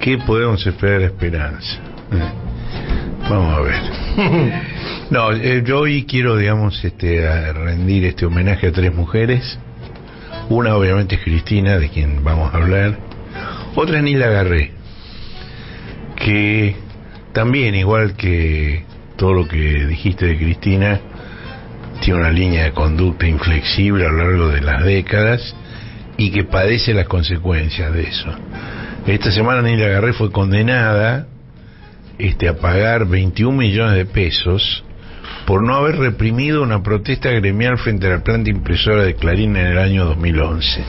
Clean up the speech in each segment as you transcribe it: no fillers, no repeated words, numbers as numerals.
¿Qué podemos esperar de Esperanza? Vamos a ver. No, yo hoy quiero, digamos, a rendir este homenaje a 3 mujeres. Una obviamente es Cristina, de quien vamos a hablar. Otra es Nilda Garré, que también, igual que todo lo que dijiste de Cristina, tiene una línea de conducta inflexible a lo largo de las décadas y que padece las consecuencias de eso. Esta semana Nilda Garré fue condenada a pagar 21 millones de pesos por no haber reprimido una protesta gremial frente a la planta impresora de Clarín en el año 2011,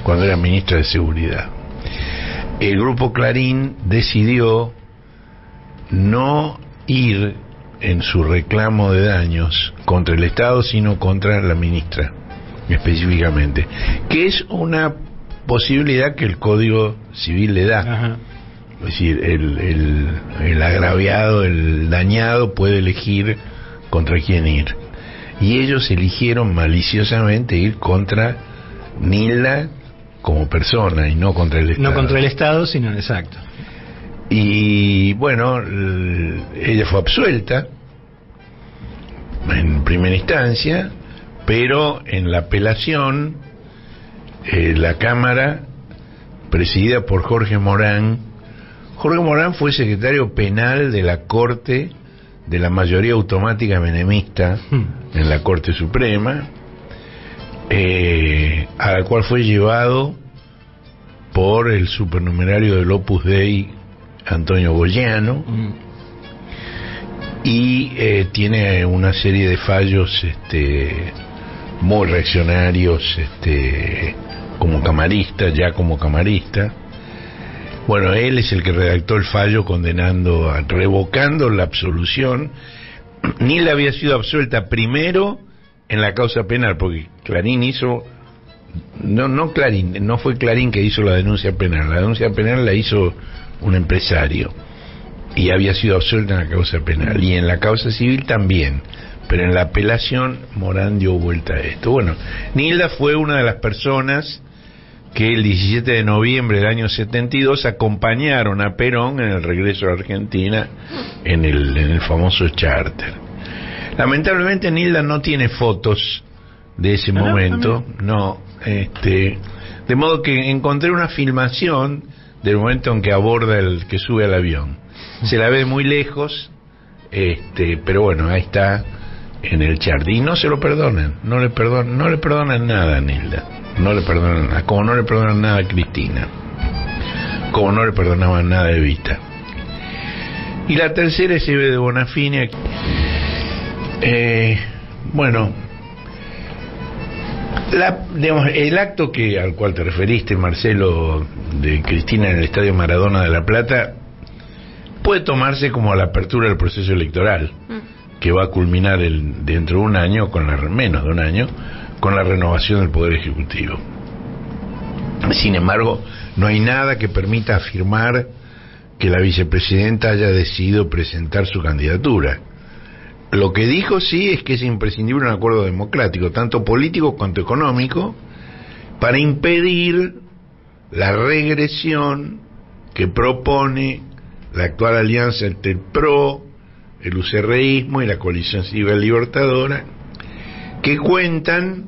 cuando era ministra de Seguridad. El grupo Clarín decidió no ir en su reclamo de daños contra el Estado, sino contra la ministra, específicamente, que es una posibilidad que el Código Civil le da. Ajá. Es decir, el agraviado, el dañado puede elegir contra quién ir, y ellos eligieron maliciosamente ir contra Nilda como persona y no contra el Estado. No contra el Estado, sino exacto. Y bueno, ella fue absuelta en primera instancia, pero en la apelación la Cámara, presidida por Jorge Morán fue secretario penal de la Corte de la mayoría automática menemista en la Corte Suprema, a la cual fue llevado por el supernumerario del Opus Dei Antonio Bogliano, y tiene una serie de fallos muy reaccionarios, como camarista. Bueno, él es el que redactó el fallo revocando la absolución. Nilda había sido absuelta primero en la causa penal, porque Clarín hizo... No fue Clarín que hizo la denuncia penal. La denuncia penal la hizo un empresario y había sido absuelta en la causa penal, y en la causa civil también, pero en la apelación Morán dio vuelta a esto. Bueno, Nilda fue una de las personas que el 17 de noviembre del año 72 acompañaron a Perón en el regreso a Argentina en el famoso charter. Lamentablemente Nilda no tiene fotos de ese momento, de modo que encontré una filmación del momento en que aborda que sube al avión. Se la ve muy lejos, pero bueno, ahí está en el charter. Y no se lo perdonan, no le perdonan nada a Nilda. No le perdonan nada, como no le perdonan nada a Cristina, como no le perdonaban nada a Evita. Y la tercera es Eve de Bonafini. Bueno, el acto al cual te referiste, Marcelo, de Cristina en el Estadio Maradona de La Plata, puede tomarse como la apertura del proceso electoral, que va a culminar dentro de un año, menos de un año, con la renovación del Poder Ejecutivo. Sin embargo, no hay nada que permita afirmar que la vicepresidenta haya decidido presentar su candidatura. Lo que dijo sí es que es imprescindible un acuerdo democrático, tanto político cuanto económico, para impedir la regresión que propone la actual alianza entre el PRO, el UCRismo y la Coalición Civil Libertadora, que cuentan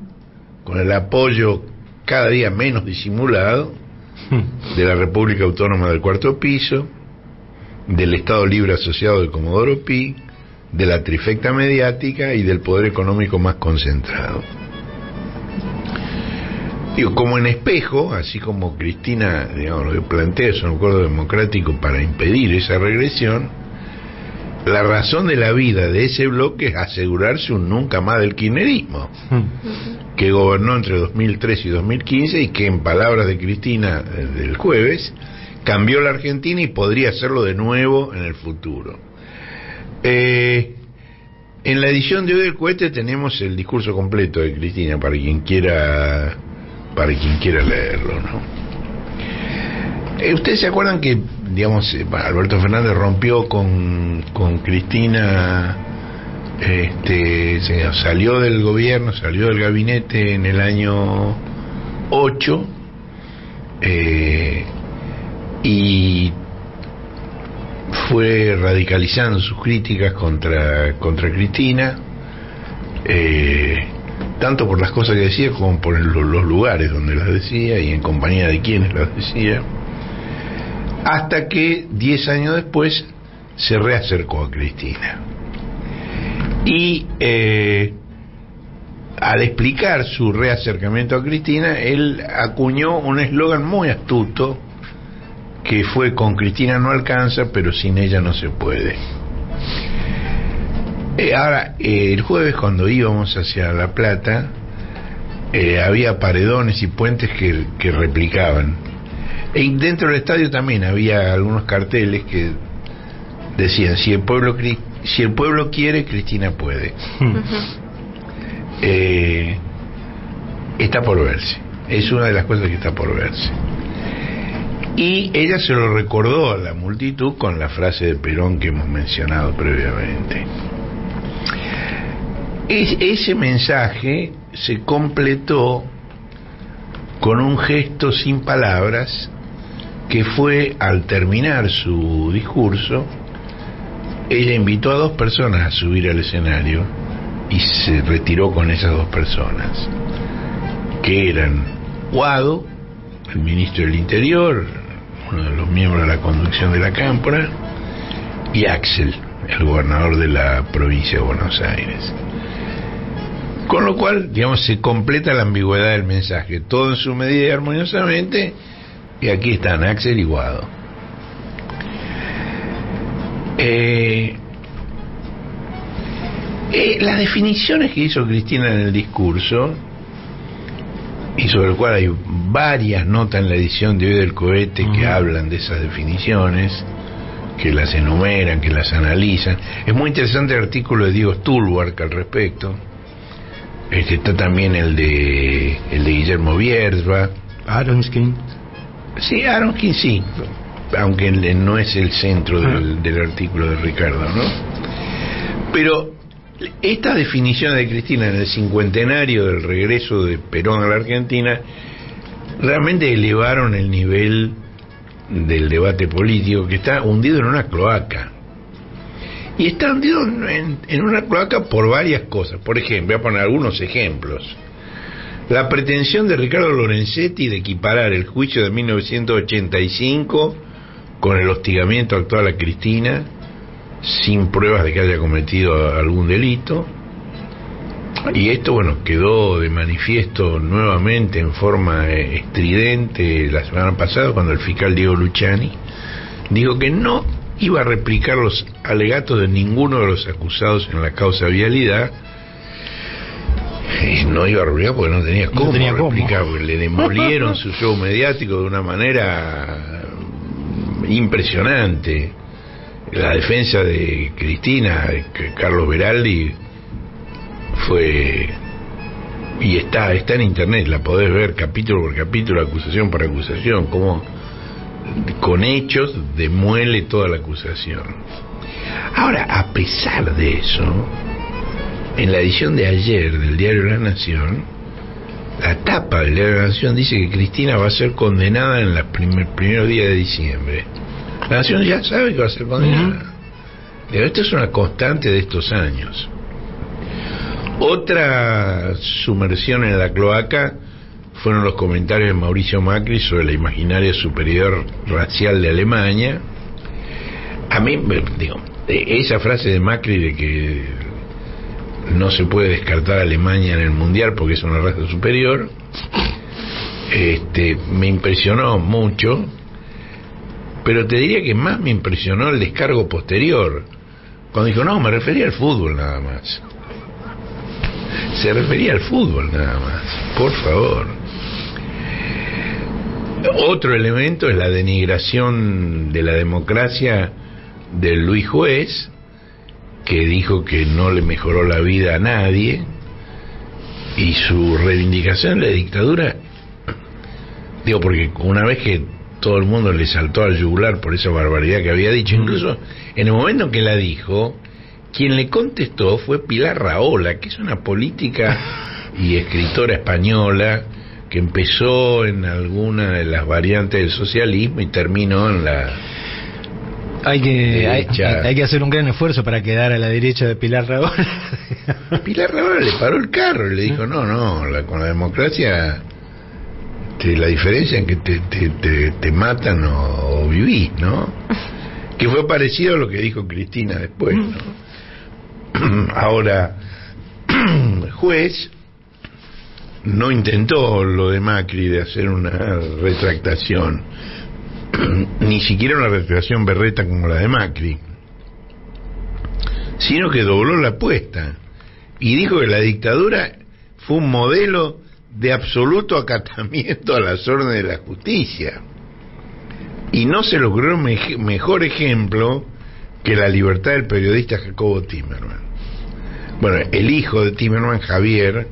con el apoyo cada día menos disimulado de la República Autónoma del Cuarto Piso, del Estado Libre Asociado de Comodoro Pi, de la trifecta mediática y del poder económico más concentrado. Digo, como en espejo, así como Cristina, digamos, lo que plantea es un acuerdo democrático para impedir esa regresión, la razón de la vida de ese bloque es asegurarse un nunca más del kirchnerismo, que gobernó entre 2003 y 2015 y que, en palabras de Cristina del jueves, cambió la Argentina y podría hacerlo de nuevo en el futuro. En la edición de hoy del Cohete tenemos el discurso completo de Cristina para quien quiera leerlo, ¿no? Ustedes se acuerdan que, digamos, Alberto Fernández rompió con Cristina, salió del gobierno, salió del gabinete en el año 8, y fue radicalizando sus críticas contra Cristina, tanto por las cosas que decía como por los lugares donde las decía y en compañía de quienes las decía, hasta que 10 años después se reacercó a Cristina. Y al explicar su reacercamiento a Cristina, él acuñó un eslogan muy astuto que fue: con Cristina no alcanza, pero sin ella no se puede. Ahora, el jueves cuando íbamos hacia La Plata, había paredones y puentes que replicaban. Y dentro del estadio también había algunos carteles que decían: si el pueblo quiere, Cristina puede. Está por verse. Es una de las cosas que está por verse. Y ella se lo recordó a la multitud con la frase de Perón que hemos mencionado previamente. Ese mensaje se completó con un gesto sin palabras, que fue al terminar su discurso, ella invitó a 2 personas a subir al escenario y se retiró con esas 2 personas, que eran Guado, el ministro del Interior, uno de los miembros de la conducción de la Cámpora, y Axel, el gobernador de la provincia de Buenos Aires. Con lo cual, digamos, se completa la ambigüedad del mensaje, todo en su medida y armoniosamente, y aquí están Axel y Guado. Las definiciones que hizo Cristina en el discurso, y sobre el cual hay varias notas en la edición de hoy del Cohete que hablan de esas definiciones, que las enumeran, que las analizan. Es muy interesante el artículo de Diego Stulbark al respecto. Está también el de Guillermo Biersba. Aronskin. Sí, Aronskin sí, aunque no es el centro del artículo de Ricardo, ¿no? Pero esta definición de Cristina en el cincuentenario del regreso de Perón a la Argentina realmente elevaron el nivel del debate político, que está hundido en una cloaca. Y está hundido en una cloaca por varias cosas. Por ejemplo, voy a poner algunos ejemplos. La pretensión de Ricardo Lorenzetti de equiparar el juicio de 1985 con el hostigamiento actual a Cristina, sin pruebas de que haya cometido algún delito. Y esto, bueno, quedó de manifiesto nuevamente en forma estridente la semana pasada, cuando el fiscal Diego Luciani dijo que no iba a replicar los alegatos de ninguno de los acusados en la causa Vialidad. No iba a replicar porque no tenía cómo replicar, porque le demolieron su show mediático de una manera impresionante. La defensa de Cristina, Carlos Beraldi, fue, y está en internet, la podés ver capítulo por capítulo, acusación por acusación, como con hechos demuele toda la acusación. Ahora, a pesar de eso, en la edición de ayer del diario La Nación, la tapa del diario La Nación dice que Cristina va a ser condenada en los primeros días de diciembre. La Nación ya sabe que va a ser condenada. Esto es una constante de estos años. Otra sumersión en la cloaca fueron los comentarios de Mauricio Macri sobre la imaginaria superior racial de Alemania. A mí, digo, esa frase de Macri de que no se puede descartar a Alemania en el Mundial porque es una raza superior, me impresionó mucho, pero te diría que más me impresionó el descargo posterior, cuando dijo: no, me refería al fútbol nada más. Se refería al fútbol nada más, por favor. Otro elemento es la denigración de la democracia de Luis Juez, que dijo que no le mejoró la vida a nadie, y su reivindicación de la dictadura, digo, porque una vez que todo el mundo le saltó al yugular por esa barbaridad que había dicho, incluso en el momento en que la dijo, quien le contestó fue Pilar Rahola, que es una política y escritora española que empezó en alguna de las variantes del socialismo y terminó en Hay que hacer un gran esfuerzo para quedar a la derecha de Pilar Rahola. Pilar Rahola le paró el carro y le dijo, con la democracia la diferencia es que te matan o vivís, ¿no? Que fue parecido a lo que dijo Cristina después, ¿no? Ahora, Juez no intentó lo de Macri de hacer una retractación, ni siquiera una retractación berreta como la de Macri, sino que dobló la apuesta y dijo que la dictadura fue un modelo de absoluto acatamiento a las órdenes de la justicia, y no se logró mejor ejemplo que la libertad del periodista Jacobo Timerman. Bueno, el hijo de Timerman, Javier,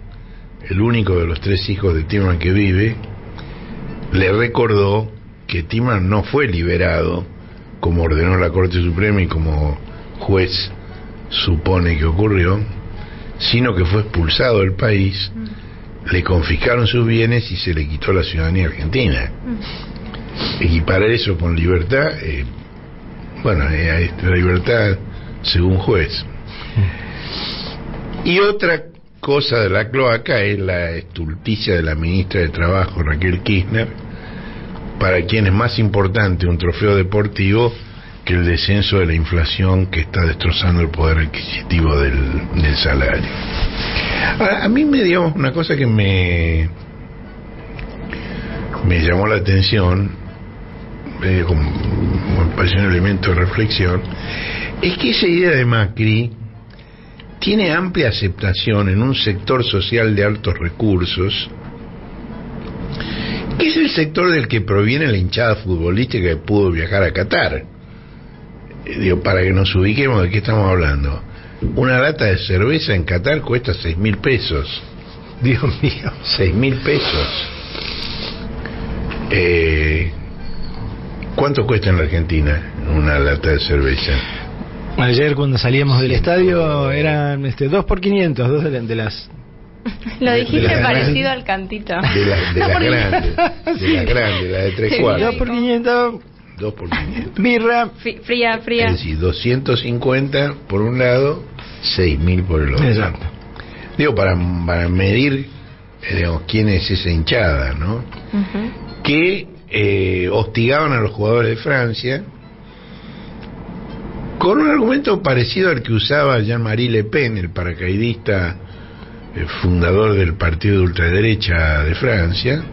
el único de los 3 hijos de Timerman que vive, le recordó que Timerman no fue liberado como ordenó la Corte Suprema y como Juez supone que ocurrió, sino que fue expulsado del país, le confiscaron sus bienes y se le quitó la ciudadanía argentina. Equiparar eso con libertad, la libertad según Juez. Y otra cosa de la cloaca es la estulticia de la ministra de Trabajo, Raquel Kirchner, para quien es más importante un trofeo deportivo que el descenso de la inflación que está destrozando el poder adquisitivo del salario. Ahora, a mí me dio una cosa que me llamó la atención, me pareció un elemento de reflexión, es que esa idea de Macri tiene amplia aceptación en un sector social de altos recursos, que es el sector del que proviene la hinchada futbolística que pudo viajar a Qatar. Para que nos ubiquemos, ¿de qué estamos hablando? Una lata de cerveza en Qatar cuesta 6.000 pesos. Dios mío. 6.000 pesos. ¿Cuánto cuesta en la Argentina una lata de cerveza? Ayer cuando salíamos del estadio eran 2 por 500, dos de las... Lo dijiste parecido al cantito. De las grandes, la de 3 cuartos. 2 por 500. 2 por 500. Birra. Fría. Es decir, 250 por un lado, 6.000 por el otro. Exacto. Digo, para medir, quién es esa hinchada, ¿no? Uh-huh. Que hostigaban a los jugadores de Francia con un argumento parecido al que usaba Jean-Marie Le Pen, el paracaidista fundador del partido de ultraderecha de Francia,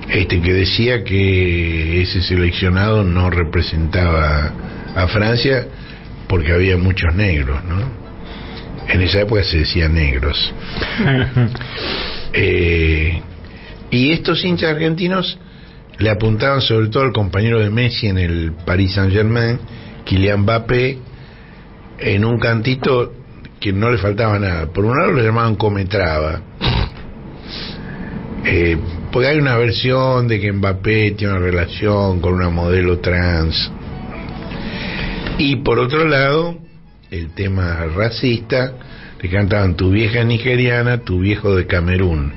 que decía que ese seleccionado no representaba a Francia porque había muchos negros, ¿no? En esa época se decía negros. Y estos hinchas argentinos le apuntaban sobre todo al compañero de Messi en el Paris Saint-Germain, Kylian Mbappé, en un cantito que no le faltaba nada. Por un lado lo llamaban Cometraba, porque hay una versión de que Mbappé tiene una relación con una modelo trans, y por otro lado el tema racista, le cantaban tu vieja nigeriana, tu viejo de Camerún,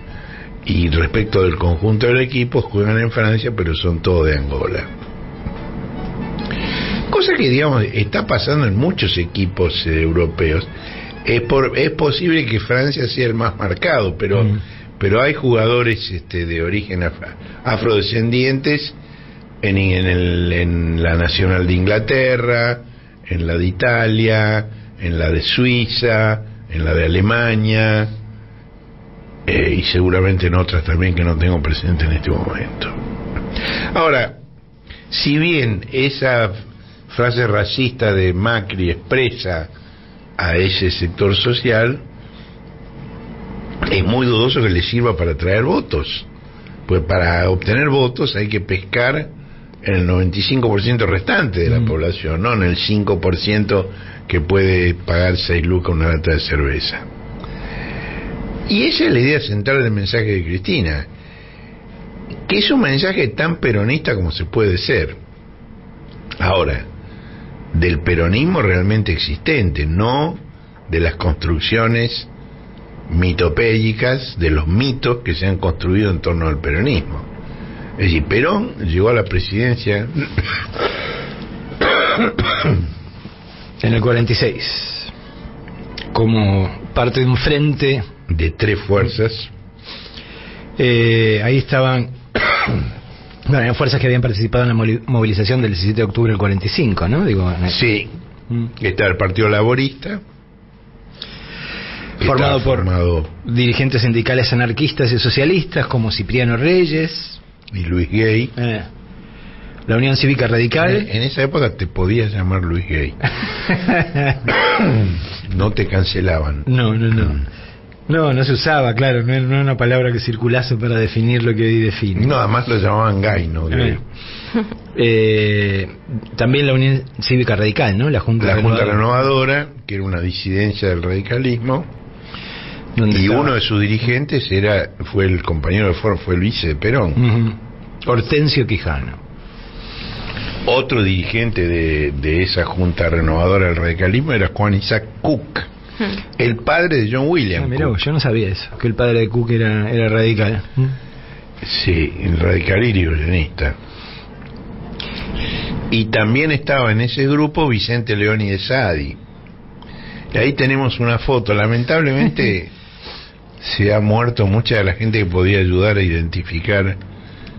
y respecto del conjunto del equipo juegan en Francia pero son todos de Angola, cosa que digamos está pasando en muchos equipos europeos. Es posible que Francia sea el más marcado, pero hay jugadores de origen afrodescendientes en la nacional de Inglaterra, en la de Italia, en la de Suiza, en la de Alemania, y seguramente en otras también que no tengo presente en este momento. Ahora, si bien esa frase racista de Macri expresa a ese sector social, es muy dudoso que le sirva para traer votos, pues para obtener votos hay que pescar en el 95% restante de la población, no en el 5% que puede pagar 6 lucas una lata de cerveza. Y esa es la idea central del mensaje de Cristina, que es un mensaje tan peronista como se puede ser. Ahora, del peronismo realmente existente, no de las construcciones mitopédicas, de los mitos que se han construido en torno al peronismo. Es decir, Perón llegó a la presidencia En el 46, como parte de un frente de 3 fuerzas. Ahí estaban bueno, eran fuerzas que habían participado en la movilización del 17 de octubre del 45, ¿no? Digo, sí, está el Partido Laborista, formado por dirigentes sindicales anarquistas y socialistas como Cipriano Reyes y Luis Gay. La Unión Cívica Radical. En esa época te podías llamar Luis Gay. No te cancelaban. No se usaba, claro, no era una palabra que circulase para definir lo que hoy define. No, además lo llamaban gay, ¿no? También la Unión Cívica Radical, ¿no? La Junta Renovadora, que era una disidencia del radicalismo. Y uno de sus dirigentes fue el compañero de Ford, fue el vice de Perón. Hortensio Quijano. Otro dirigente de esa Junta Renovadora del radicalismo era Juan Isaac Cook, el padre de John William Mirá, Cook. Yo no sabía eso, que el padre de Cook era radical. Sí, radical irigoyenista. Y también estaba en ese grupo Vicente Leónides Sadi. Y ahí tenemos una foto. Lamentablemente se ha muerto mucha de la gente que podía ayudar a identificar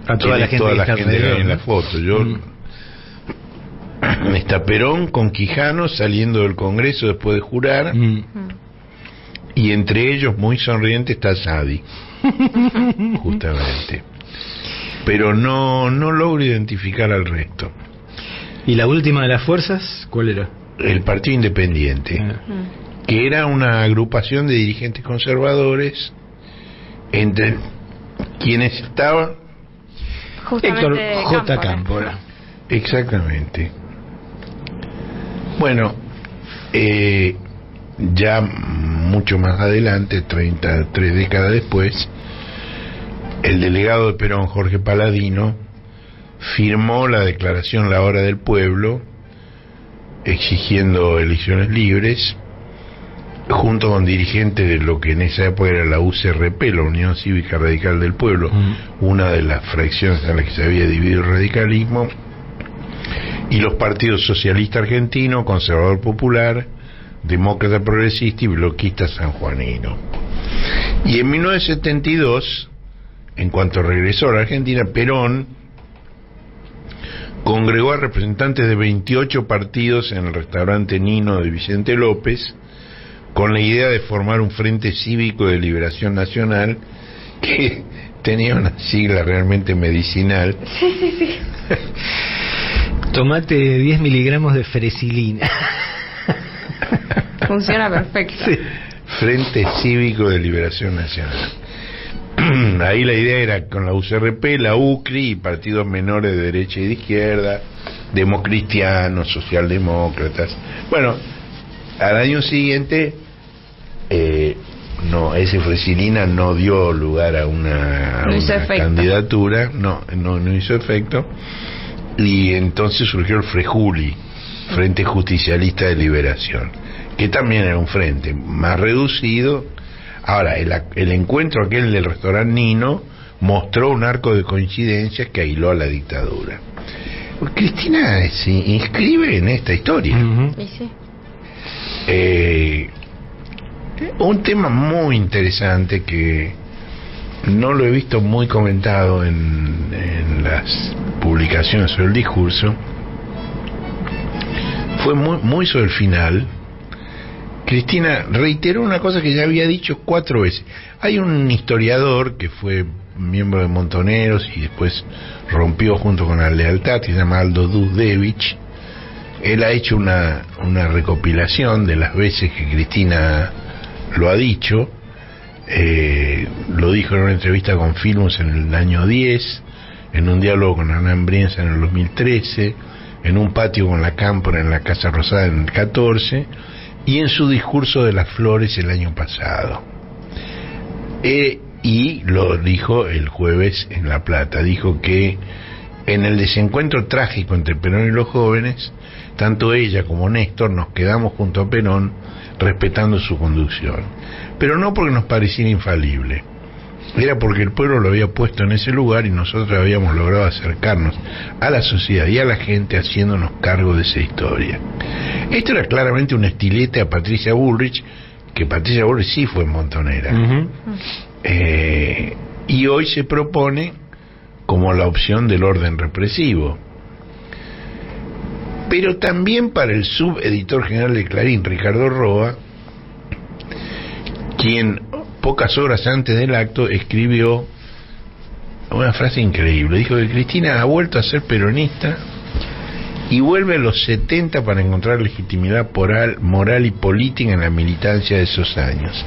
a toda la gente que hay en la foto. Está Perón con Quijano saliendo del Congreso después de jurar, y entre ellos, muy sonriente, está Sadi. Justamente. Pero no logro identificar al resto. ¿Y la última de las fuerzas cuál era? El Partido Independiente, que era una agrupación de dirigentes conservadores, entre quienes estaban Héctor J. Cámpora. Exactamente. Bueno, ya mucho más adelante, 33 décadas después, el delegado de Perón, Jorge Paladino, firmó la declaración La Hora del Pueblo, exigiendo elecciones libres, junto con dirigentes de lo que en esa época era la UCRP, la Unión Cívica Radical del Pueblo, una de las fracciones en las que se había dividido el radicalismo, y los partidos Socialista Argentino, Conservador Popular, Demócrata Progresista y Bloquista sanjuanino. Y en 1972, en cuanto regresó a la Argentina, Perón congregó a representantes de 28 partidos en el restaurante Nino de Vicente López, con la idea de formar un Frente Cívico de Liberación Nacional, que tenía una sigla realmente medicinal. Sí. Tomate 10 miligramos de fresilina. Funciona perfecto. Sí. Frente Cívico de Liberación Nacional. Ahí la idea era con la UCRP, la UCRI y partidos menores de derecha y de izquierda, democristianos, socialdemócratas. Bueno, al año siguiente, ese fresilina no dio lugar a una candidatura, no hizo efecto, y entonces surgió el FREJULI, Frente Justicialista de Liberación, que también era un frente más reducido. Ahora, el encuentro aquel del restaurante Nino mostró un arco de coincidencias que aisló a la dictadura. Cristina se inscribe en esta historia. Un tema muy interesante que no lo he visto muy comentado en las publicaciones sobre el discurso, fue muy sobre el final. Cristina reiteró una cosa que ya había dicho 4 veces. Hay un historiador que fue miembro de Montoneros y después rompió junto con la Lealtad, que se llama Aldo Dudevich. Él ha hecho una recopilación de las veces que Cristina lo ha dicho. Lo dijo en una entrevista con Filmus en el año 10, en un diálogo con Hernán Brienza en el 2013, en un patio con la Cámpora en la Casa Rosada en el 14, y en su discurso de las flores el año pasado. Y lo dijo el jueves en La Plata. Dijo que en el desencuentro trágico entre Perón y los jóvenes, tanto ella como Néstor nos quedamos junto a Perón respetando su conducción, pero no porque nos pareciera infalible, era porque el pueblo lo había puesto en ese lugar y nosotros habíamos logrado acercarnos a la sociedad y a la gente haciéndonos cargo de esa historia. Esto era claramente un estilete a Patricia Bullrich, que Patricia Bullrich sí fue montonera. Y hoy se propone como la opción del orden represivo. Pero también para el subeditor general de Clarín, Ricardo Roa, quien pocas horas antes del acto escribió una frase increíble. Dijo que Cristina ha vuelto a ser peronista y vuelve a los 70 para encontrar legitimidad moral y política en la militancia de esos años.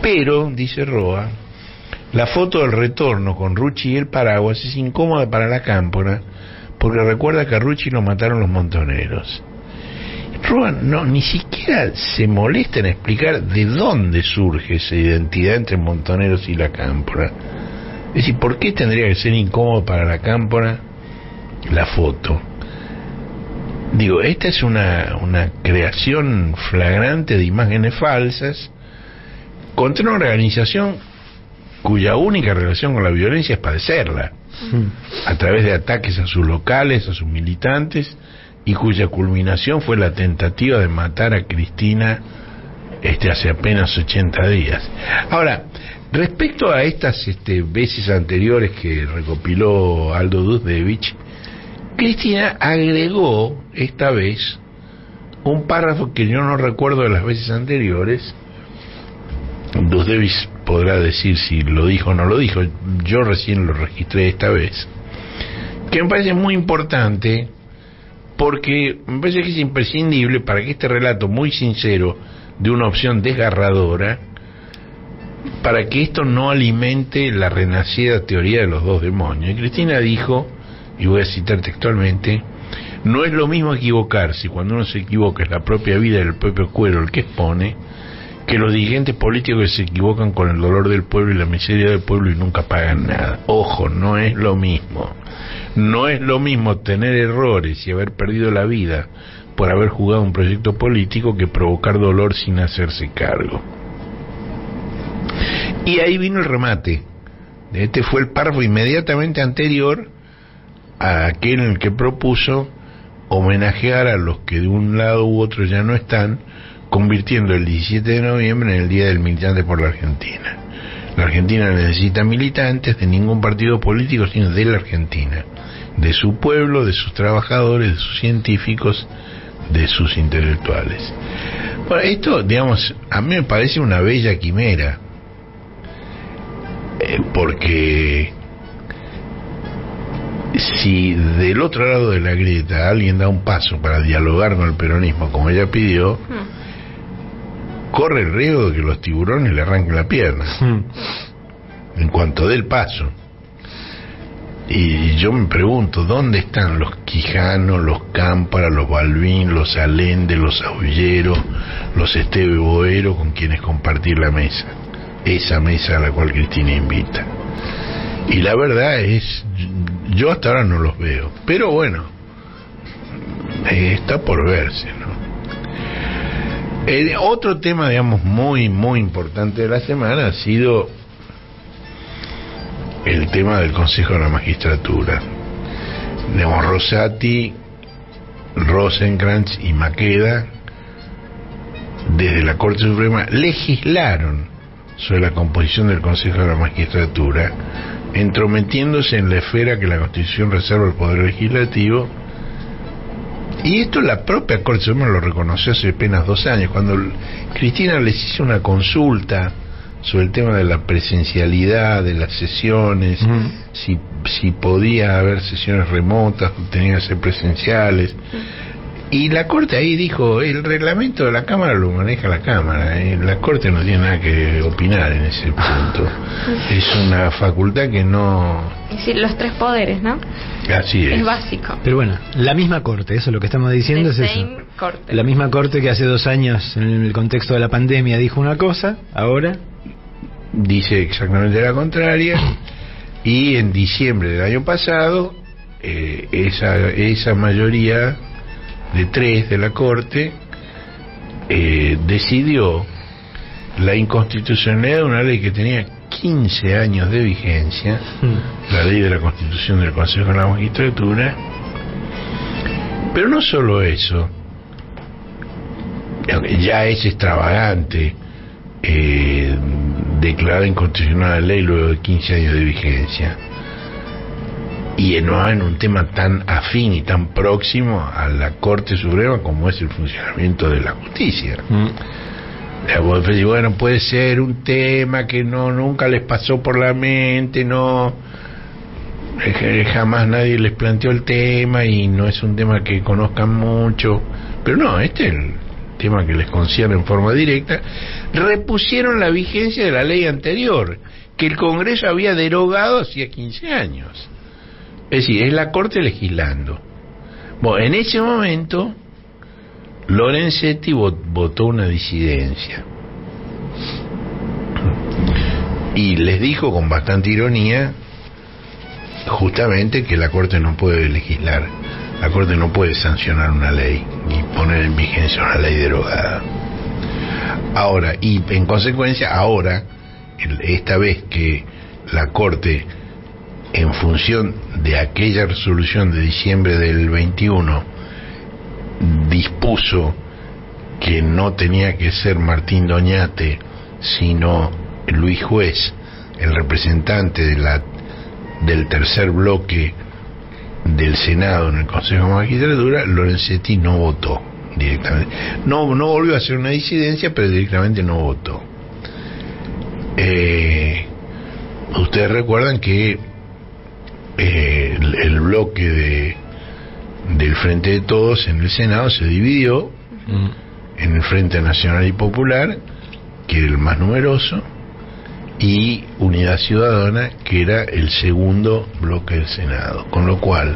Pero, dice Roa, la foto del retorno con Rucci y el paraguas es incómoda para la cámpora porque recuerda que a Rucci lo mataron los montoneros. Roa ni siquiera se molesta en explicar de dónde surge esa identidad entre montoneros y la cámpora. Es decir, ¿por qué tendría que ser incómodo para la cámpora la foto? Digo, esta es una creación flagrante de imágenes falsas contra una organización cuya única relación con la violencia es padecerla, a través de ataques a sus locales, a sus militantes, y cuya culminación fue la tentativa de matar a Cristina hace apenas 80 días. Ahora, respecto a estas veces anteriores que recopiló Aldo Dusdevich, Cristina agregó esta vez un párrafo que yo no recuerdo de las veces anteriores. Dusdevich podrá decir si lo dijo o no lo dijo, yo recién lo registré esta vez, que me parece muy importante porque me parece que es imprescindible para que este relato muy sincero de una opción desgarradora, para que esto no alimente la renacida teoría de los dos demonios. Y Cristina dijo, y voy a citar textualmente: no es lo mismo equivocarse, cuando uno se equivoca es la propia vida y el propio cuero el que expone, que los dirigentes políticos que se equivocan con el dolor del pueblo y la miseria del pueblo y nunca pagan nada. Ojo, no es lo mismo. No es lo mismo tener errores y haber perdido la vida por haber jugado un proyecto político que provocar dolor sin hacerse cargo. Y ahí vino el remate. Este fue el párrafo inmediatamente anterior a aquel en el que propuso homenajear a los que de un lado u otro ya no están, convirtiendo el 17 de noviembre en el Día del Militante por la Argentina. La Argentina necesita militantes de ningún partido político, sino de la Argentina, de su pueblo, de sus trabajadores, de sus científicos, de sus intelectuales. Bueno, esto, digamos, a mí me parece una bella quimera, porque si del otro lado de la grieta alguien da un paso para dialogar con el peronismo como ella pidió, corre el riesgo de que los tiburones le arranquen la pierna en cuanto dé el paso. Y yo me pregunto, ¿dónde están los Quijano, los Cámpara, los Balbín, los Allende, los Aullero, los Esteve Boero, con quienes compartir la mesa? Esa mesa a la cual Cristina invita. Y la verdad es, yo hasta ahora no los veo, pero bueno, está por verse, ¿no? Otro tema, digamos, muy importante de la semana ha sido el tema del Consejo de la Magistratura. Digamos, Rosati, Rosenkrantz y Maqueda, desde la Corte Suprema, legislaron sobre la composición del Consejo de la Magistratura, entrometiéndose en la esfera que la Constitución reserva al Poder Legislativo. Y esto la propia Corte Suprema lo reconoció hace apenas 2 años, cuando Cristina les hizo una consulta sobre el tema de la presencialidad de las sesiones, si podía haber sesiones remotas o tenían que ser presenciales. Y la Corte ahí dijo, el reglamento de la Cámara lo maneja la Cámara, la Corte no tiene nada que opinar en ese punto. Es una facultad que no... Es decir, los 3 poderes, ¿no? Así es. Es básico. Pero bueno, la misma Corte, eso es lo que estamos diciendo, es eso. Corte. La misma Corte que hace 2 años, en el contexto de la pandemia, dijo una cosa, ahora dice exactamente la contraria. Y en diciembre del año pasado, esa mayoría de 3 de la Corte decidió la inconstitucionalidad de una ley que tenía 15 años de vigencia, la ley de la Constitución del Consejo de la Magistratura. Pero no solo eso, ya es extravagante declarar inconstitucional la ley luego de 15 años de vigencia, y no en un tema tan afín y tan próximo a la Corte Suprema como es el funcionamiento de la justicia. Vos decís, bueno, puede ser un tema que nunca les pasó por la mente, jamás nadie les planteó el tema y no es un tema que conozcan mucho, pero no, este es el tema que les concierne en forma directa. Repusieron la vigencia de la ley anterior, que el Congreso había derogado hacía 15 años. Es decir, es la Corte legislando. Bueno, en ese momento Lorenzetti votó una disidencia y les dijo con bastante ironía justamente que la Corte no puede legislar, la Corte no puede sancionar una ley ni poner en vigencia una ley derogada. Ahora, y en consecuencia, ahora, esta vez que la Corte, en función de aquella resolución de diciembre del 21, dispuso que no tenía que ser Martín Doñate, sino Luis Juez, el representante del tercer bloque del Senado en el Consejo de Magistratura, Lorenzetti no votó directamente. No volvió a hacer una disidencia, pero directamente no votó. Ustedes recuerdan que el bloque del Frente de Todos en el Senado se dividió en el Frente Nacional y Popular, que era el más numeroso, y Unidad Ciudadana, que era el segundo bloque del Senado, con lo cual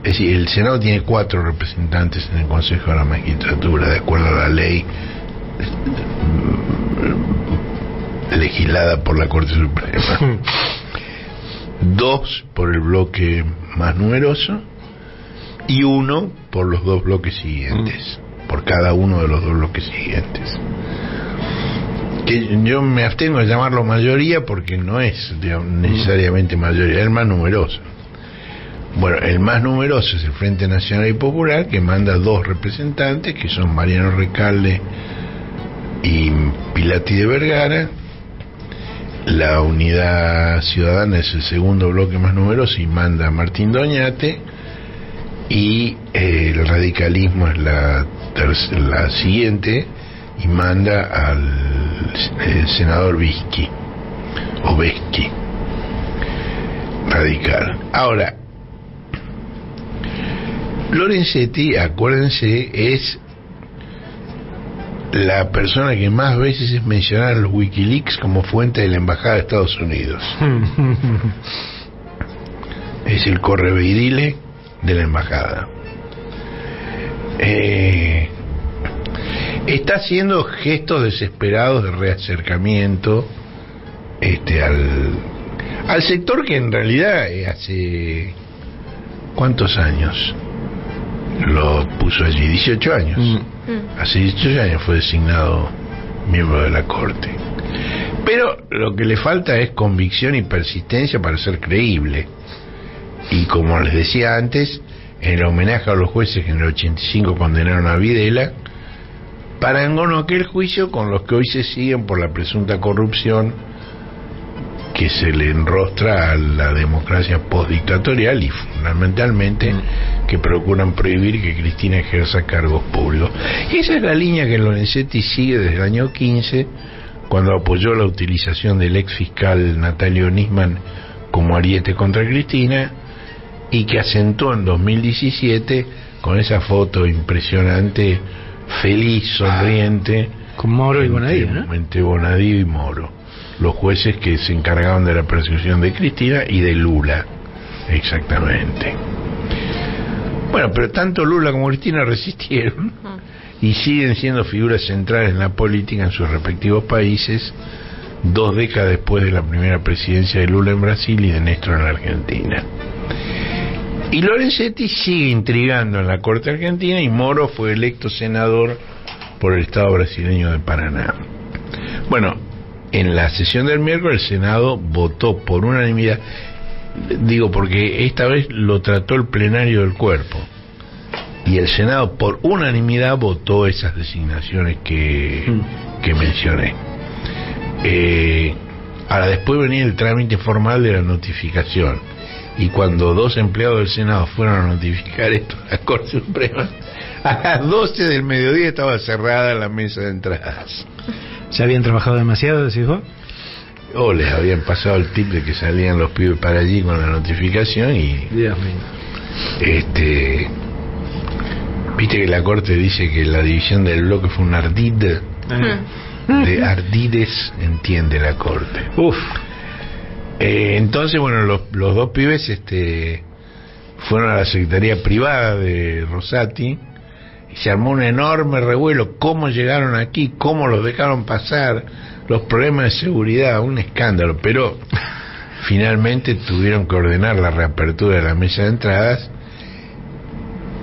es decir, el Senado tiene 4 representantes en el Consejo de la Magistratura, de acuerdo a la ley legislada por la Corte Suprema. 2 por el bloque más numeroso y 1 por los 2 bloques siguientes, por cada uno de los 2 bloques siguientes. Que yo me abstengo de llamarlo mayoría porque no es necesariamente mayoría, es el más numeroso. Bueno, el más numeroso es el Frente Nacional y Popular, que manda 2 representantes, que son Mariano Recalde y Pilati de Vergara. La Unidad Ciudadana es el segundo bloque más numeroso y manda a Martín Doñate, y el radicalismo es la siguiente y manda al senador Veschi, radical. Ahora, Lorenzetti, acuérdense, es la persona que más veces es mencionada en los Wikileaks como fuente de la Embajada de Estados Unidos. Es el correveidile de la Embajada. Está haciendo gestos desesperados de reacercamiento al sector que en realidad hace ¿cuántos años lo puso allí? 18 años. Hace 18 años fue designado miembro de la Corte. Pero lo que le falta es convicción y persistencia para ser creíble. Y como les decía antes, en el homenaje a los jueces que en el 85 condenaron a Videla, parangonó aquel juicio con los que hoy se siguen por la presunta corrupción que se le enrostra a la democracia postdictatorial y fundamentalmente que procuran prohibir que Cristina ejerza cargos públicos. Y esa es la línea que Lorenzetti sigue desde el año 15, cuando apoyó la utilización del ex fiscal Natalio Nisman como ariete contra Cristina, y que acentuó en 2017 con esa foto impresionante, feliz, sonriente, con Moro y Bonadío, ¿no? Entre Bonadío y Moro, los jueces que se encargaban de la persecución de Cristina y de Lula, exactamente. Bueno, pero tanto Lula como Cristina resistieron y siguen siendo figuras centrales en la política en sus respectivos países, 2 décadas después de la primera presidencia de Lula en Brasil y de Néstor en la Argentina. Y Lorenzetti sigue intrigando en la Corte Argentina, y Moro fue electo senador por el Estado brasileño de Paraná. Bueno, En la sesión del miércoles el Senado votó por unanimidad, digo porque esta vez lo trató el plenario del cuerpo, y el Senado por unanimidad votó esas designaciones que mencioné. Ahora después venía el trámite formal de la notificación, y cuando 2 empleados del Senado fueron a notificar esto a la Corte Suprema, a las 12 del mediodía estaba cerrada la mesa de entradas. ¿Ya habían trabajado demasiado, decís vos? O les habían pasado el tip de que salían los pibes para allí con la notificación y... Dios mío. Viste que la Corte dice que la división del bloque fue un ardid. De ardides entiende la Corte. Uf. Entonces, bueno, los 2 pibes fueron a la Secretaría Privada de Rosati y se armó un enorme revuelo. ¿Cómo llegaron aquí? ¿Cómo los dejaron pasar? Los problemas de seguridad, un escándalo. Pero finalmente tuvieron que ordenar la reapertura de la mesa de entradas.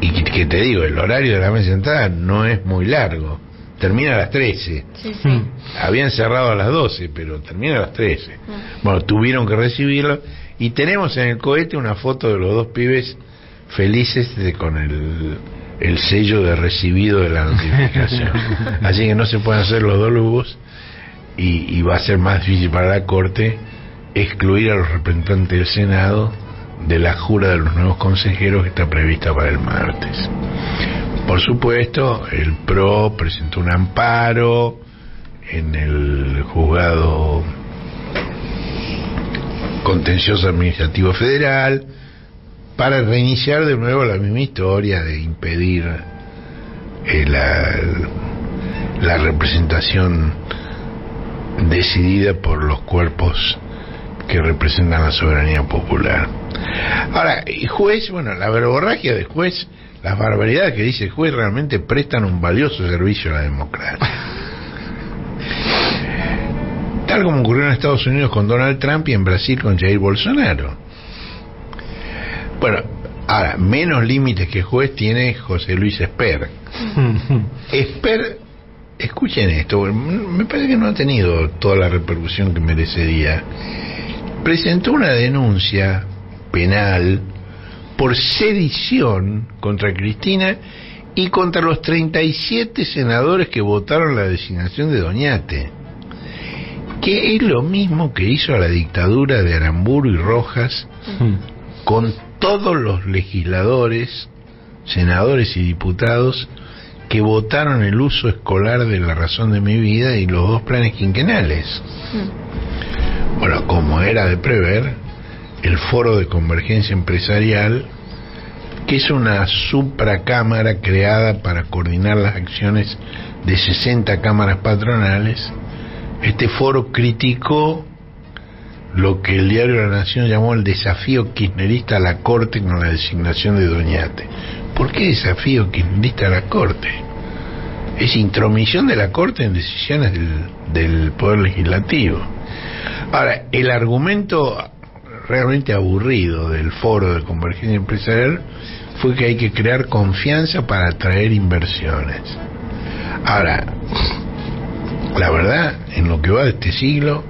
Y que te digo, el horario de la mesa de entradas no es muy largo. Termina a las 13. Sí, sí. Habían cerrado a las 12, pero termina a las 13. Bueno, tuvieron que recibirlo. Y tenemos en el cohete una foto de los 2 pibes felices con el sello de recibido de la notificación. Así que no se pueden hacer los 2 lujos. Y va a ser más difícil para la Corte excluir a los representantes del Senado de la jura de los nuevos consejeros que está prevista para el martes. Por supuesto, el PRO presentó un amparo en el juzgado contencioso administrativo federal para reiniciar de nuevo la misma historia de impedir la representación decidida por los cuerpos que representan la soberanía popular. Ahora, el juez, bueno, la verborragia del juez, las barbaridades que dice el juez realmente prestan un valioso servicio a la democracia. Tal como ocurrió en Estados Unidos con Donald Trump y en Brasil con Jair Bolsonaro. Bueno, ahora, menos límites que juez tiene José Luis Esper. Esper, escuchen esto, me parece que no ha tenido toda la repercusión que merecería. Presentó una denuncia penal por sedición contra Cristina y contra los 37 senadores que votaron la designación de Doñate, que es lo mismo que hizo a la dictadura de Aramburu y Rojas con todos los legisladores, senadores y diputados que votaron el uso escolar de La Razón de mi Vida y los 2 planes quinquenales. Bueno, como era de prever, el Foro de Convergencia Empresarial, que es una supracámara creada para coordinar las acciones de 60 cámaras patronales, este foro criticó lo que el diario La Nación llamó el desafío kirchnerista a la Corte con la designación de Doñate. ¿Por qué desafío kirchnerista a la Corte? Es intromisión de la Corte en decisiones del Poder Legislativo. Ahora, el argumento realmente aburrido del Foro de Convergencia Empresarial fue que hay que crear confianza para atraer inversiones. Ahora, la verdad, en lo que va de este siglo,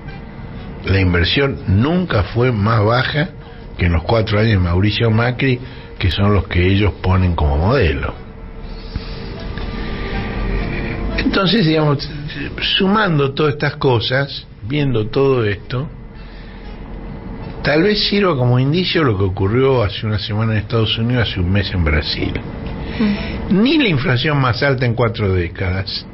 la inversión nunca fue más baja que en los 4 años de Mauricio Macri, que son los que ellos ponen como modelo. Entonces, digamos, sumando todas estas cosas, viendo todo esto, tal vez sirva como indicio lo que ocurrió hace una semana en Estados Unidos, hace un mes en Brasil. Ni la inflación más alta en 4 décadas,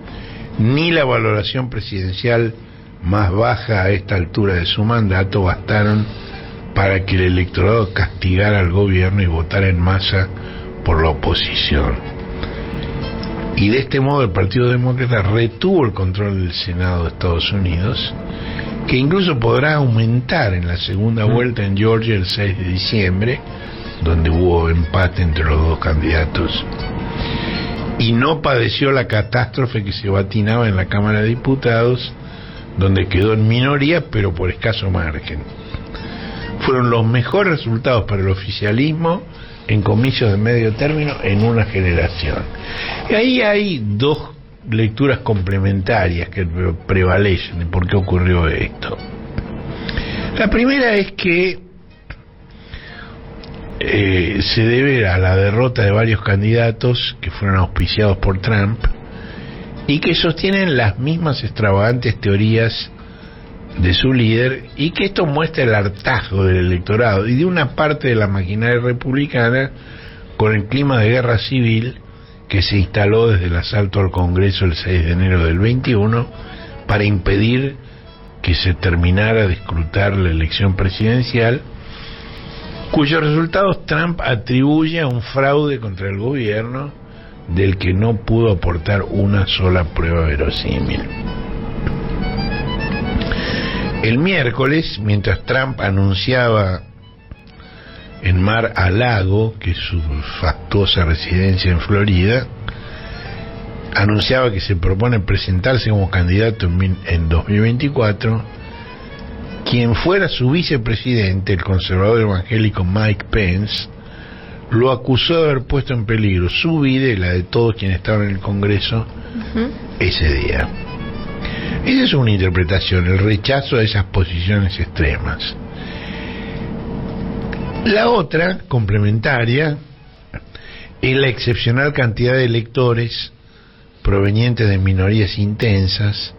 ni la valoración presidencial más baja a esta altura de su mandato bastaron para que el electorado castigara al gobierno y votara en masa por la oposición. Y de este modo el Partido Demócrata retuvo el control del Senado de Estados Unidos, que incluso podrá aumentar en la segunda vuelta en Georgia el 6 de diciembre, donde hubo empate entre los 2 candidatos, y no padeció la catástrofe que se vatinaba en la Cámara de Diputados, donde quedó en minoría pero por escaso margen. Fueron los mejores resultados para el oficialismo en comicios de medio término en una generación. Y ahí hay 2 lecturas complementarias que prevalecen de por qué ocurrió esto. La primera es que se debe a la derrota de varios candidatos que fueron auspiciados por Trump y que sostienen las mismas extravagantes teorías de su líder, y que esto muestra el hartazgo del electorado y de una parte de la maquinaria republicana con el clima de guerra civil que se instaló desde el asalto al Congreso el 6 de enero del 21 para impedir que se terminara de escrutar la elección presidencial, cuyos resultados Trump atribuye a un fraude contra el gobierno del que no pudo aportar una sola prueba verosímil. El miércoles, mientras Trump anunciaba en Mar-a-Lago, que es su fastuosa residencia en Florida, anunciaba que se propone presentarse como candidato en 2024, quien fuera su vicepresidente, el conservador evangélico Mike Pence, lo acusó de haber puesto en peligro su vida y la de todos quienes estaban en el Congreso ese día. Esa es una interpretación, el rechazo a esas posiciones extremas. La otra, complementaria, es la excepcional cantidad de electores provenientes de minorías intensas,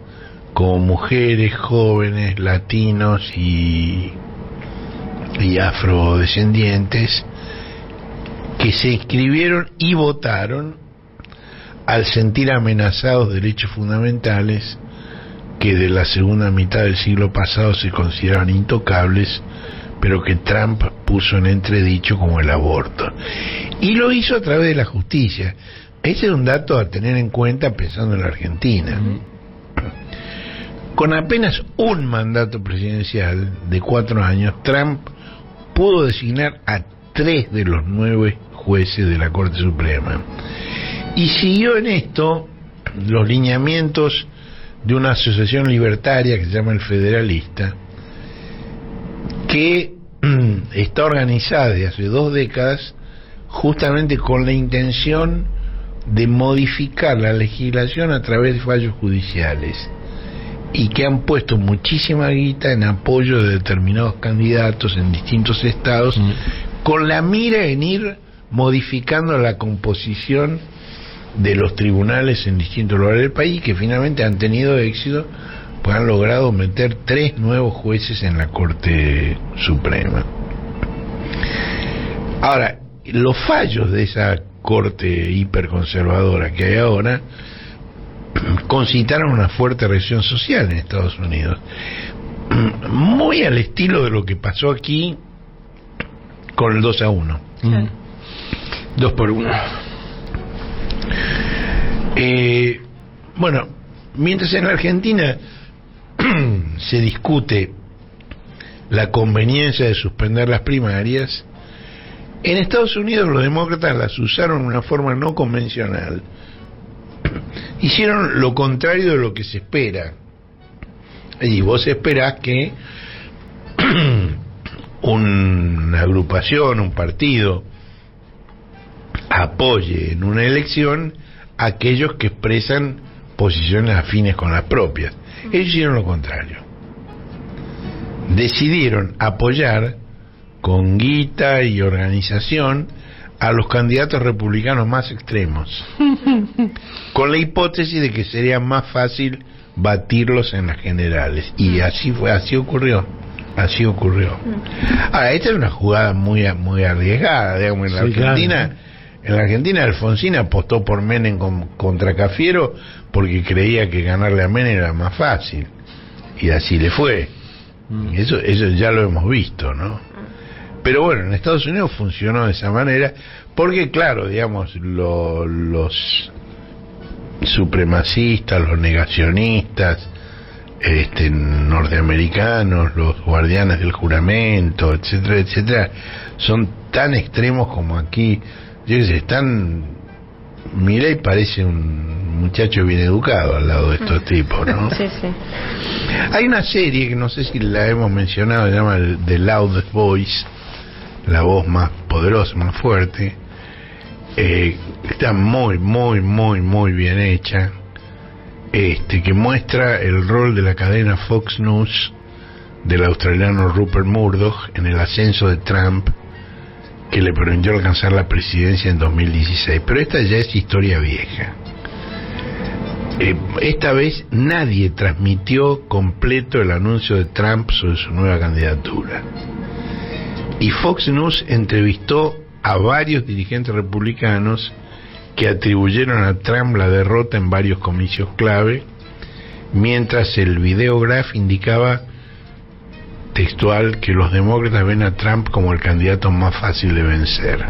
como mujeres, jóvenes, latinos y afrodescendientes, que se inscribieron y votaron al sentir amenazados derechos fundamentales que de la segunda mitad del siglo pasado se consideraban intocables, pero que Trump puso en entredicho, como el aborto. Y lo hizo a través de la justicia. Ese es un dato a tener en cuenta pensando en la Argentina. Con apenas un mandato presidencial de 4 años, Trump pudo designar a 3 de los 9 jueces de la Corte Suprema. Y siguió en esto los lineamientos de una asociación libertaria que se llama el Federalista, que está organizada desde hace 2 décadas justamente con la intención de modificar la legislación a través de fallos judiciales, y que han puesto muchísima guita en apoyo de determinados candidatos en distintos estados, con la mira en ir modificando la composición de los tribunales en distintos lugares del país, que finalmente han tenido éxito, pues han logrado meter 3 nuevos jueces en la Corte Suprema. Ahora, los fallos de esa Corte hiperconservadora que hay ahora concitaron una fuerte reacción social en Estados Unidos, muy al estilo de lo que pasó aquí con el 2-1. 2-1. Bueno, mientras en la Argentina se discute la conveniencia de suspender las primarias, en Estados Unidos los demócratas las usaron de una forma no convencional. Hicieron lo contrario de lo que se espera. Y vos esperás que una agrupación, un partido, apoye en una elección a aquellos que expresan posiciones afines con las propias. Ellos hicieron lo contrario. Decidieron apoyar con guita y organización a los candidatos republicanos más extremos, con la hipótesis de que sería más fácil batirlos en las generales. Y así fue, así ocurrió. Ahora, esta es una jugada muy arriesgada, digamos, en la Argentina. Claro. En la Argentina, Alfonsín apostó por Menem contra Cafiero porque creía que ganarle a Menem era más fácil, y así le fue. Eso ya lo hemos visto, ¿no? Pero bueno, en Estados Unidos funcionó de esa manera, porque claro, digamos, los supremacistas, los negacionistas norteamericanos, los guardianes del juramento, etcétera, etcétera, son tan extremos como aquí. Yo qué sé, Milei parece un muchacho bien educado al lado de estos tipos, ¿no? Sí, sí. Hay una serie que no sé si la hemos mencionado, se llama The Loudest Voice, la voz más poderosa, más fuerte. Está muy bien hecha, que muestra el rol de la cadena Fox News del australiano Rupert Murdoch en el ascenso de Trump que le permitió alcanzar la presidencia en 2016. Pero esta ya es historia vieja. Esta vez nadie transmitió completo el anuncio de Trump sobre su nueva candidatura. Y Fox News entrevistó a varios dirigentes republicanos que atribuyeron a Trump la derrota en varios comicios clave, mientras el videograph indicaba textual que los demócratas ven a Trump como el candidato más fácil de vencer.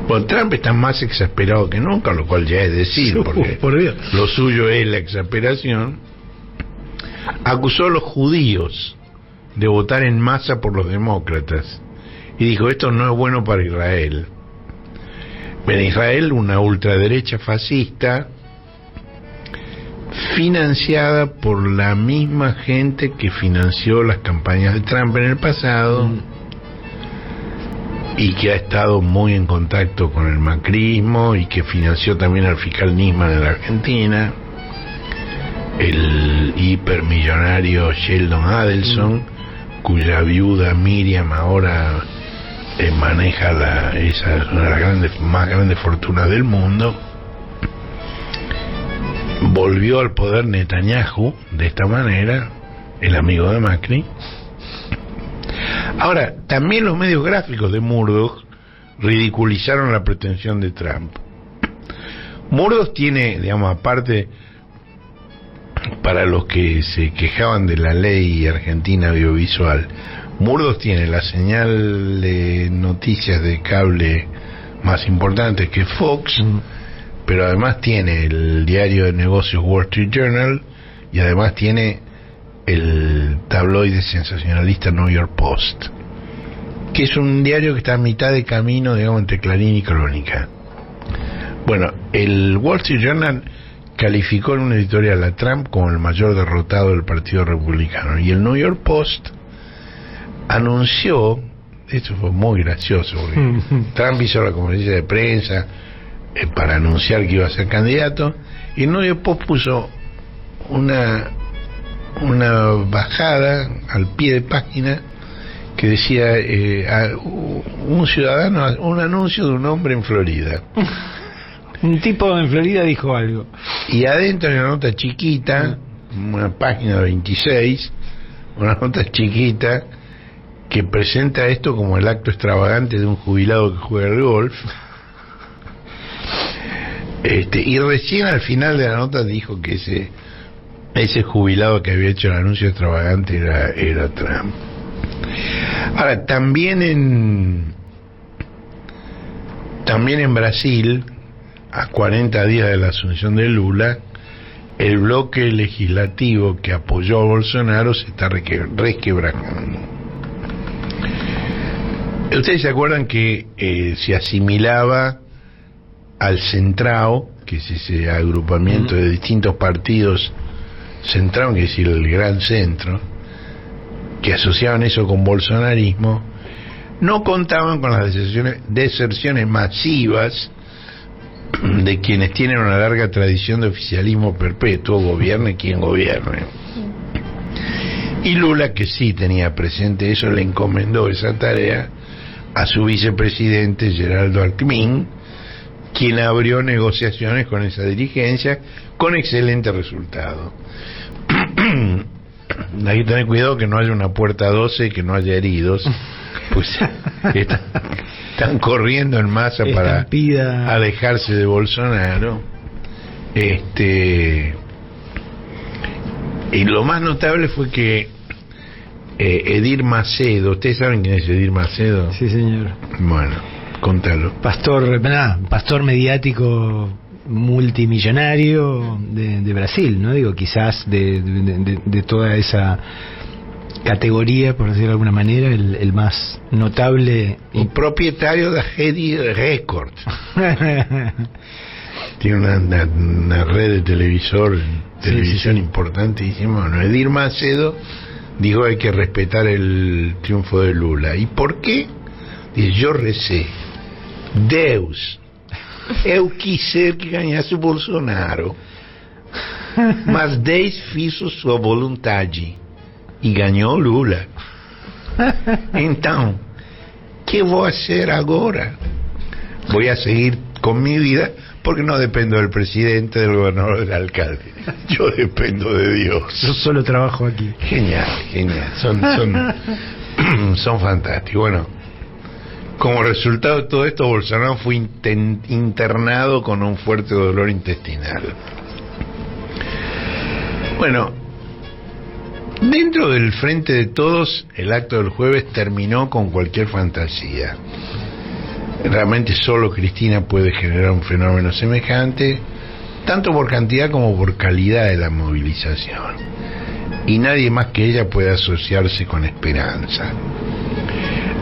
Bueno, Trump está más exasperado que nunca, lo cual ya es decir, porque por Dios, lo suyo es la exasperación. Acusó a los judíos de votar en masa por los demócratas y dijo: esto no es bueno para Israel. En Israel, una ultraderecha fascista financiada por la misma gente que financió las campañas de Trump en el pasado y que ha estado muy en contacto con el macrismo y que financió también al fiscal Nisman en la Argentina, el hipermillonario Sheldon Adelson, cuya viuda Miriam ahora maneja una de las más grandes fortunas del mundo. Volvió al poder Netanyahu de esta manera, el amigo de Macri. Ahora, también los medios gráficos de Murdoch ridiculizaron la pretensión de Trump. Murdoch tiene, digamos, aparte, para los que se quejaban de la ley argentina audiovisual, Murdoch tiene la señal de noticias de cable más importante que Fox, pero además tiene el diario de negocios Wall Street Journal y además tiene el tabloide sensacionalista New York Post, que es un diario que está a mitad de camino, digamos, entre Clarín y Crónica. Bueno, el Wall Street Journal calificó en un editorial a Trump como el mayor derrotado del Partido Republicano, y el New York Post anunció, esto fue muy gracioso, porque Trump hizo la conferencia de prensa para anunciar que iba a ser candidato, y el New York Post puso una bajada al pie de página que decía un ciudadano, un anuncio de un hombre en Florida. Un tipo en Florida dijo algo. Y adentro hay una nota chiquita, una página 26, una nota chiquita que presenta esto como el acto extravagante de un jubilado que juega al golf. Y recién al final de la nota dijo que ese jubilado que había hecho el anuncio extravagante era Trump. Ahora, también en Brasil, a 40 días de la asunción de Lula, el bloque legislativo que apoyó a Bolsonaro se está resquebrajando. Ustedes se acuerdan que se asimilaba al Centrao, que es ese agrupamiento de distintos partidos, Centrao, que es decir, el Gran Centro, que asociaban eso con bolsonarismo. No contaban con las deserciones masivas de quienes tienen una larga tradición de oficialismo perpetuo, gobierne quien gobierne. Y Lula, que sí tenía presente eso, le encomendó esa tarea a su vicepresidente Geraldo Alckmin, quien abrió negociaciones con esa dirigencia con excelente resultado. Hay que tener cuidado que no haya una puerta 12 y que no haya heridos, pues están corriendo en masa para alejarse de Bolsonaro. Y lo más notable fue que Edir Macedo, ¿ustedes saben quién es Edir Macedo? Sí, señor. Bueno, contalo. Pastor mediático multimillonario de Brasil, ¿no? Digo, quizás de toda esa categoría, por decirlo de alguna manera, el más notable. Y propietario de Agedi Records. Tiene una red de televisión importantísima. Bueno, Edir Macedo dijo: hay que respetar el triunfo de Lula. ¿Y por qué? Dice: yo recé, Deus, eu quis que ganhasse o Bolsonaro. mas 10 fiz sua vontade e ganhou Lula. Então, que vou fazer agora? Vou a seguir con mi vida porque no dependo del presidente, del gobernador, del alcalde. Yo dependo de Dios. Yo solo trabajo aquí. Genial, genial. Son fantásticos. Bueno, como resultado de todo esto, Bolsonaro fue internado con un fuerte dolor intestinal. Bueno, dentro del Frente de Todos, el acto del jueves terminó con cualquier fantasía. Realmente solo Cristina puede generar un fenómeno semejante, tanto por cantidad como por calidad de la movilización. Y nadie más que ella puede asociarse con Esperanza.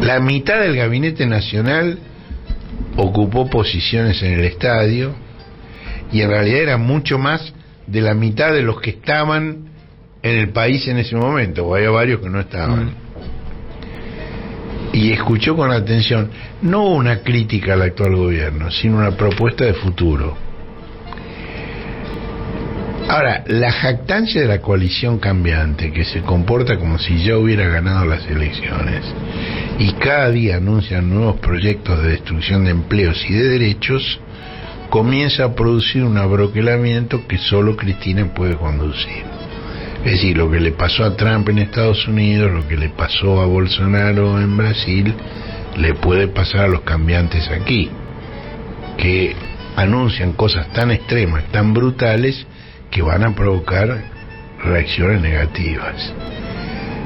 La mitad del gabinete nacional ocupó posiciones en el estadio, y en realidad era mucho más de la mitad de los que estaban en el país en ese momento, o había varios que no estaban. Y escuchó con atención, no una crítica al actual gobierno, sino una propuesta de futuro. Ahora, la jactancia de la coalición cambiante, que se comporta como si ya hubiera ganado las elecciones, y cada día anuncian nuevos proyectos de destrucción de empleos y de derechos, comienza a producir un abroquelamiento que solo Cristina puede conducir. Es decir, lo que le pasó a Trump en Estados Unidos, lo que le pasó a Bolsonaro en Brasil, le puede pasar a los cambiantes aquí, que anuncian cosas tan extremas, tan brutales, que van a provocar reacciones negativas.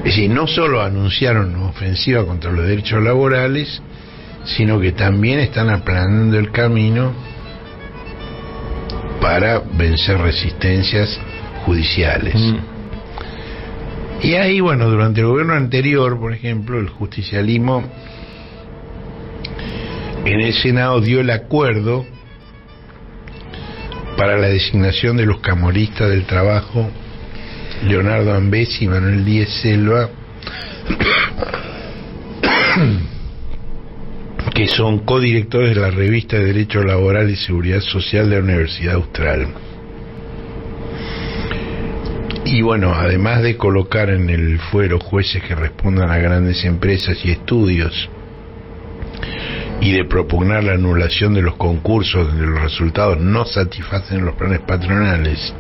Es decir, no solo anunciaron una ofensiva contra los derechos laborales, sino que también están aplanando el camino para vencer resistencias judiciales. Y ahí, bueno, durante el gobierno anterior, por ejemplo, el justicialismo en el Senado dio el acuerdo para la designación de los camoristas del trabajo, Leonardo Ambesi y Manuel Díez Selva, que son codirectores de la revista de Derecho Laboral y Seguridad Social de la Universidad Austral. Y bueno, además de colocar en el fuero jueces que respondan a grandes empresas y estudios, y de propugnar la anulación de los concursos donde los resultados no satisfacen los planes patronales,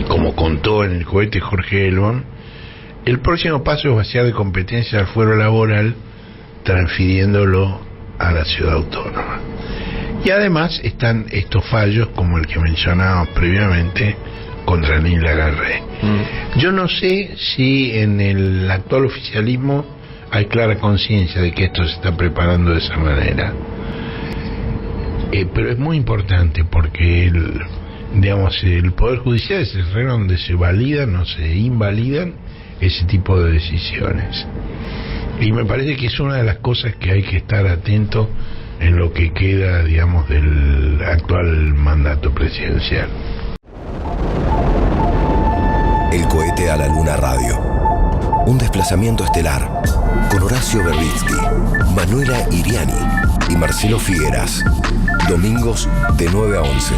como contó en el cohete Jorge Elbon, el próximo paso es vaciar de competencia al fuero laboral, transfiriéndolo a la ciudad autónoma. Y además están estos fallos como el que mencionábamos previamente contra Neil Lagarre. Yo no sé si en el actual oficialismo hay clara conciencia de que esto se está preparando de esa manera, pero es muy importante porque el Poder Judicial es el terreno donde se validan o se invalidan ese tipo de decisiones, y me parece que es una de las cosas que hay que estar atento en lo que queda, digamos, del actual mandato presidencial. El cohete a la luna radio. Un desplazamiento estelar con Horacio Berbitsky, Manuela Iriani y Marcelo Figueras. Domingos de 9 a 11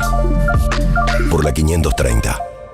por la 530.